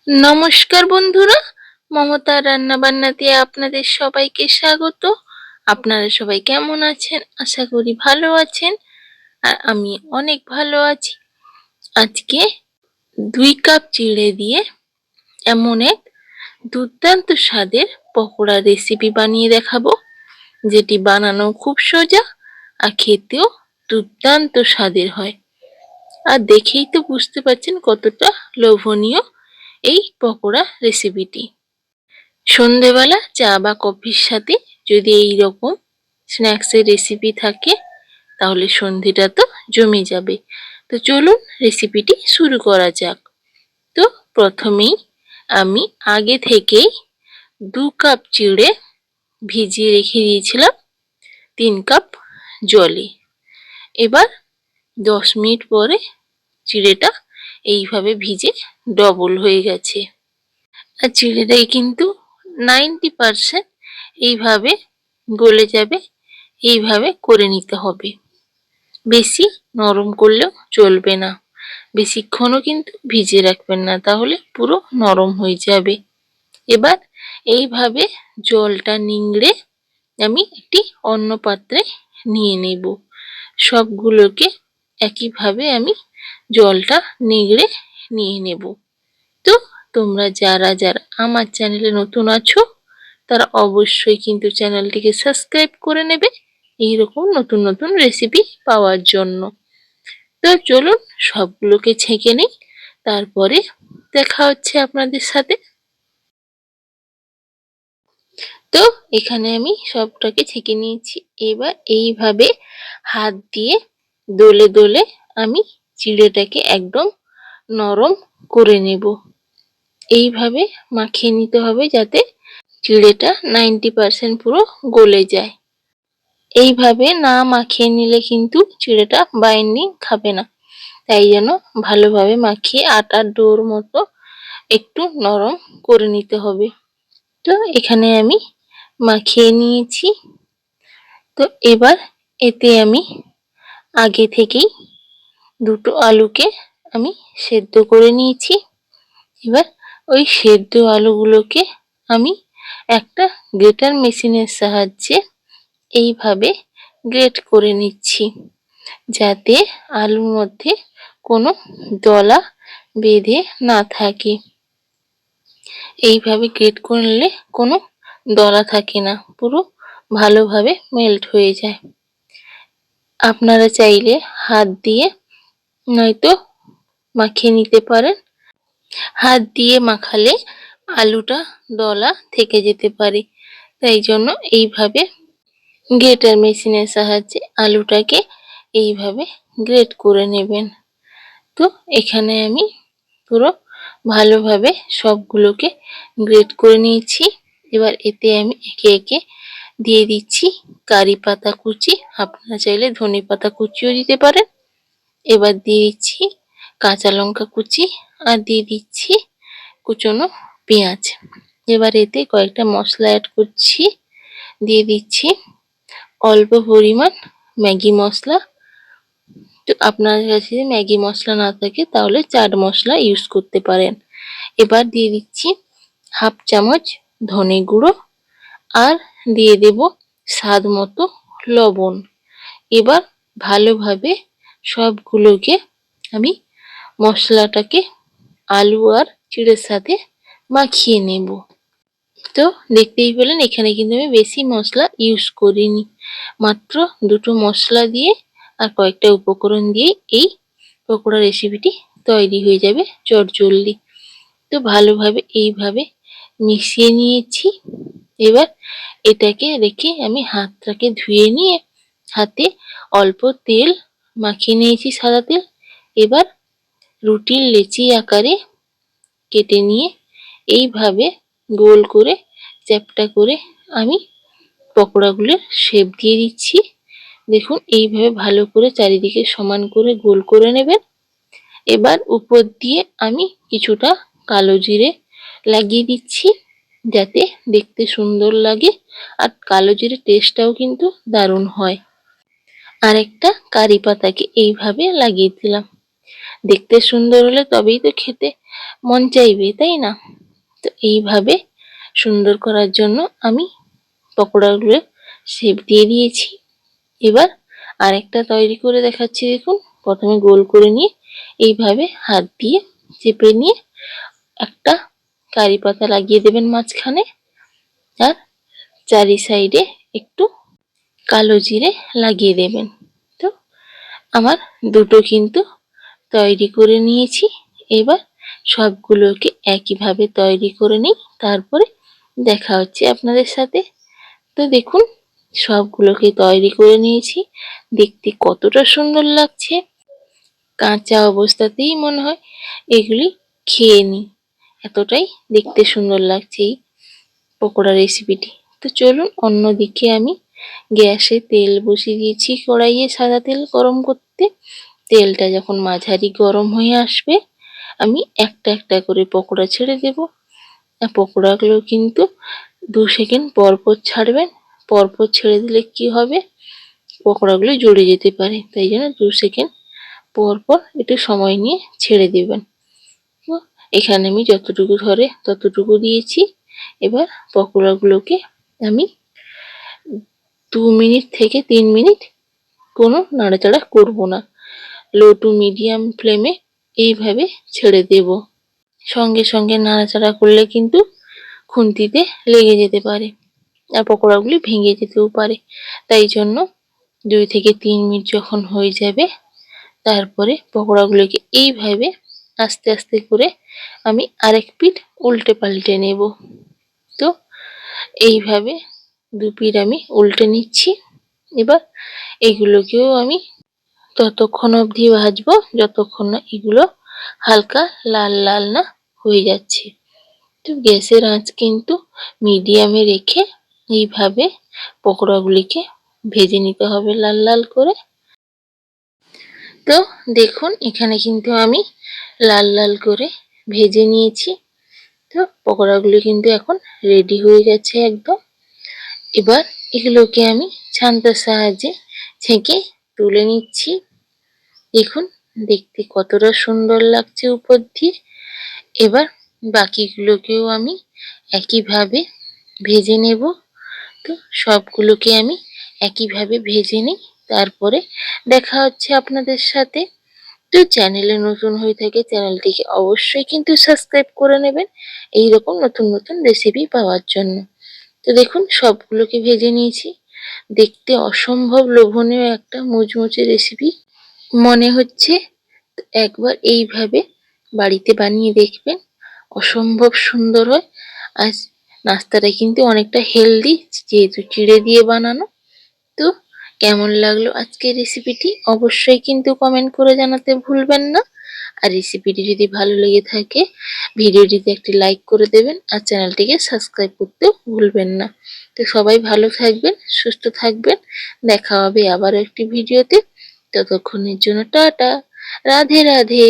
নমস্কার বন্ধুরা, মমতা রান্নাবান্নাতে আপনাদের সবাইকে স্বাগত। আপনারা সবাই কেমন আছেন? আশা করি ভালো আছেন। আর আমি অনেক ভালো আছি। আজকে 2 কাপ চিড়ে দিয়ে এমন এক দুর্দান্ত স্বাদের পকোড়া রেসিপি বানিয়ে দেখাবো, যেটি বানানো খুব সোজা আর খেতেও দুর্দান্ত স্বাদের হয়। আর দেখেই তো বুঝতে পারছেন কতটা লোভনীয় এই পকোড়া রেসিপিটি। সন্ধেবেলা চা বা কফির সাথে যদি এই রকম স্ন্যাক্সের রেসিপি থাকে, তাহলে সন্ধেটা তো জমে যাবে। তো চলুন রেসিপিটি শুরু করা যাক। তো প্রথমেই আমি আগে থেকেই 2 কাপ চিড়ে ভিজিয়ে রেখে দিয়েছিলাম 3 কাপ জলে। এবার 10 মিনিট পরে চিড়েটা এইভাবে ভিজে ডবল হয়ে গেছে। আর চিড়েটাই কিন্তু 90% এইভাবে গলে যাবে। এইভাবে করে নিতে হবে, বেশি নরম করলেও চলবে না, বেশিক্ষণও কিন্তু ভিজিয়ে রাখবেন না, তাহলে পুরো নরম হয়ে যাবে। এবার এইভাবে জলটা নিংড়ে আমি একটি অন্য পাত্রে নিয়ে নেব। সবগুলোকে একইভাবে আমি জলটা নিংড়ে নিয়ে নেব। তো তোমরা যারা যারা আমার চ্যানেলে নতুন আছো, তারা অবশ্যই কিন্তু চ্যানেলটিকে সাবস্ক্রাইব করে নেবে এইরকম নতুন নতুন রেসিপি পাওয়ার জন্য। তো চলুন সবগুলোকে ছেঁকে নিই, তারপরে দেখা হচ্ছে আপনাদের সাথে। তো এখানে আমি সবটাকে ছেঁকে নিয়েছি। এবার এইভাবে হাত দিয়ে দোলে দোলে আমি চিড়েটাকে একদম নরম করে নেব। এইভাবে মাখিয়ে নিতে হবে যাতে চিড়েটা 90% পুরো গলে যায়। এইভাবে না মাখিয়ে নিলে কিন্তু চিড়েটা বাইন্ডিং খাবে না, তাই জন্য ভালোভাবে মাখিয়ে আটার ডোর মতো একটু নরম করে নিতে হবে। তো এখানে আমি মাখিয়ে নিয়েছি। তো এবার এতে আমি আগে থেকেই 2টো আলুকে আমি সেদ্ধ করে নিয়েছি। এবার ওই সেদ্ধ আলুগুলোকে আমি একটা গ্রেটার মেশিনের সাহায্যে এইভাবে গ্রেট করে নিচ্ছি, যাতে আলুর মধ্যে কোনো দলা বেঁধে না থাকে। এইভাবে গ্রেট করে নিলে কোনো দলা থাকে না, পুরো ভালোভাবে মেল্ট হয়ে যায়। আপনারা চাইলে হাত দিয়ে নয়তো মাখিয়ে নিতে পারেন। হাত দিয়ে মাখালে আলুটা দলা থেকে যেতে পারে, তাই জন্য এইভাবে গ্রেটার মেশিনের সাহায্যে আলুটাকে এইভাবে গ্রেট করে নেবেন। তো এখানে আমি পুরো ভালোভাবে সবগুলোকে গ্রেট করে নিয়েছি। এবার এতে আমি একে একে দিয়ে দিচ্ছি কারি পাতা কুচি, আপনারা চাইলে ধনে পাতা কুচিও দিতে পারেন। এবার দিয়ে দিচ্ছি কাঁচা লঙ্কা কুচি, আর দিয়ে দিচ্ছি কুচনো পেঁয়াজ। এবার এতে কয়েকটা মশলা অ্যাড করছি। দিয়ে দিচ্ছি অল্প পরিমাণ ম্যাগি মশলা। তো আপনার কাছে যদি ম্যাগি মশলা না থাকে তাহলে চাট মশলা ইউজ করতে পারেন। এবার দিয়ে দিচ্ছি 1/2 চামচ ধনে গুঁড়ো, আর দিয়ে দেব স্বাদ মতো লবণ। এবার ভালোভাবে সবগুলোকে আমি মশলাটাকে আলু আর চিড়ের সাথে মাখিয়ে নেব। তো দেখতেই পেলেন এখানে কিন্তু আমি বেশি মশলা ইউজ করিনি, মাত্র 2টো মশলা দিয়ে আর কয়েকটা উপকরণ দিয়ে এই পকোড়া রেসিপিটি তৈরি হয়ে যাবে চটজলদি। তো ভালোভাবে এইভাবে মিশিয়ে নিয়েছি। এবার এটাকে রেখে আমি হাতটাকে ধুয়ে নিয়ে হাতে অল্প তেল মাখিয়ে নিয়েছি, সাদা তেল। এবার রুটির লেচি আকারে কেটে নিয়ে এইভাবে গোল করে চ্যাপ্টা করে আমি পকোড়াগুলোর শেপ দিয়ে দিচ্ছি। দেখুন এইভাবে ভালো করে চারিদিকে সমান করে গোল করে নেবেন। এবার উপর দিয়ে আমি কিছুটা কালো জিরে লাগিয়ে দিচ্ছি, যাতে দেখতে সুন্দর লাগে, আর কালো জিরে টেস্টটাও কিন্তু দারুণ হয়। আরেকটা কারি পাতাকে এইভাবে লাগিয়ে দিলাম। দেখতে সুন্দর হলে তবেই তো খেতে মন চাইবে, তাই না? তো এইভাবে সুন্দর করার জন্য আমি পকোড়াগুলো শেপ দিয়ে দিয়েছি। এবার আরেকটা তৈরি করে দেখাচ্ছি। দেখুন, প্রথমে গোল করে নিয়ে এইভাবে হাত দিয়ে চেপে নিয়ে একটা কারি পাতা লাগিয়ে দেবেন মাঝখানে, আর চারি সাইডে একটু কালো জিরে লাগিয়ে দেবেন। তো আমার দুটো কিন্তু তৈরি করে নিয়েছি। এবার সবগুলোকে একইভাবে তৈরি করে নিই, তারপরে দেখা হচ্ছে আপনাদের সাথে। তো দেখুন, সবগুলোকে তৈরি করে নিয়েছি। দেখতে কতটা সুন্দর লাগছে, কাঁচা অবস্থাতেই মনে হয় এগুলি খেয়ে নিই, এতটাই দেখতে সুন্দর লাগছে এই পকোড়া রেসিপিটি। তো চলুন, অন্যদিকে আমি গ্যাসে তেল বসিয়ে দিয়েছি, কড়াইয়ে সাদা তেল গরম করতে। তেলটা যখন মাঝারি গরম হয়ে আসবে, আমি একটা একটা করে পকোড়া ছেড়ে দেব। আর পকোড়াগুলো কিন্তু 2 সেকেন্ড পর পর ছাড়বেন। পরপর ছেড়ে দিলে কি হবে, পকোড়াগুলো জ্বলে যেতে পারে, তাই জন্য 2 সেকেন্ড পর পর একটু সময় নিয়ে ছেড়ে দেবেন। তো এখানে আমি যতটুকু ধরে ততটুকু দিয়েছি। এবার পকোড়াগুলোকে আমি 2 মিনিট থেকে 3 মিনিট কোনো নাড়াচাড়া করব না, লো টু মিডিয়াম ফ্লেমে এইভাবে ছেড়ে দেব। সঙ্গে সঙ্গে নাড়াচাড়া করলে কিন্তু খুন্তিতে লেগে যেতে পারে আর পকোড়াগুলি ভেঙে যেতেও পারে। তাই জন্য 2 থেকে 3 মিনিট যখন হয়ে যাবে, তারপরে পকোড়াগুলোকে এইভাবে আস্তে আস্তে করে আমি আরেক পিঠ উল্টে পাল্টে নেব। তো এইভাবে 2 পিঠ আমি উল্টে নিচ্ছি। এবার এগুলোকেও আমি ততক্ষণ অবধি ভাজবো যতক্ষণ না এগুলো হালকা লাল লাল না হয়ে যাচ্ছে। তো গ্যাসের আঁচ কিন্তু মিডিয়ামে রেখে এইভাবে পকোড়াগুলিকে ভেজে নিতে হবে লাল লাল করে। তো দেখুন, এখানে কিন্তু আমি লাল লাল করে ভেজে নিয়েছি। তো পকোড়াগুলি কিন্তু এখন রেডি হয়ে গেছে একদম। এবার এগুলোকে আমি ছান্তার সাহায্যে ছেঁকে তুলে নিচ্ছি। দেখুন, দেখতে কতটা সুন্দর লাগছে উপর দিয়ে। এবার বাকিগুলোকেও আমি একইভাবে ভেজে নেব। তো সবগুলোকে আমি একইভাবে ভেজে নিই, তারপরে দেখা হচ্ছে আপনাদের সাথে। তো চ্যানেলে নতুন হয়ে থাকে চ্যানেলটিকে অবশ্যই কিন্তু সাবস্ক্রাইব করে নেবেন এইরকম নতুন নতুন রেসিপি পাওয়ার জন্য। তো দেখুন, সবগুলোকে ভেজে নিয়েছি। দেখতে অসম্ভব লোভনীয় একটা মুচমুচে রেসিপি মনে হচ্ছে। তো একবার এইভাবে বাড়িতে বানিয়ে দেখবেন, অসম্ভব সুন্দর হয়। আর নাস্তাটা কিন্তু অনেকটা হেলদি, যেহেতু চিড়ে দিয়ে বানানো। তো কেমন লাগলো আজকের রেসিপিটি অবশ্যই কিন্তু কমেন্ট করে জানাতে ভুলবেন না। আর রেসিপিটি যদি ভালো লেগে থাকে, ভিডিওটিতে একটি লাইক করে দেবেন আর চ্যানেলটিকে সাবস্ক্রাইব করতেও ভুলবেন না। তো সবাই ভালো থাকবেন, সুস্থ থাকবেন। দেখা হবে আবারও একটি ভিডিওতে। ততক্ষণের জন্য টাটা, রাধে রাধে।